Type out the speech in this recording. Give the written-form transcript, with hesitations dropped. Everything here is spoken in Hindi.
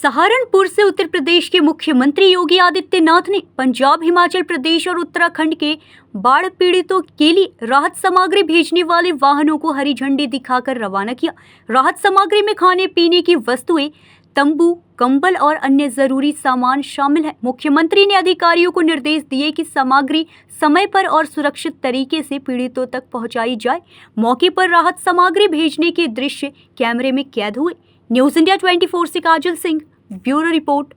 सहारनपुर से उत्तर प्रदेश के मुख्यमंत्री योगी आदित्यनाथ ने पंजाब, हिमाचल प्रदेश और उत्तराखंड के बाढ़ पीड़ितों के लिए राहत सामग्री भेजने वाले वाहनों को हरी झंडी दिखाकर रवाना किया। राहत सामग्री में खाने पीने की वस्तुएं, तंबू, कंबल और अन्य जरूरी सामान शामिल है। मुख्यमंत्री ने अधिकारियों को निर्देश दिए कि सामग्री समय पर और सुरक्षित तरीके से पीड़ितों तक पहुंचाई जाए। मौके पर राहत सामग्री भेजने के दृश्य कैमरे में कैद हुए। न्यूज़ इंडिया 24 से काजल सिंह, ब्यूरो रिपोर्ट।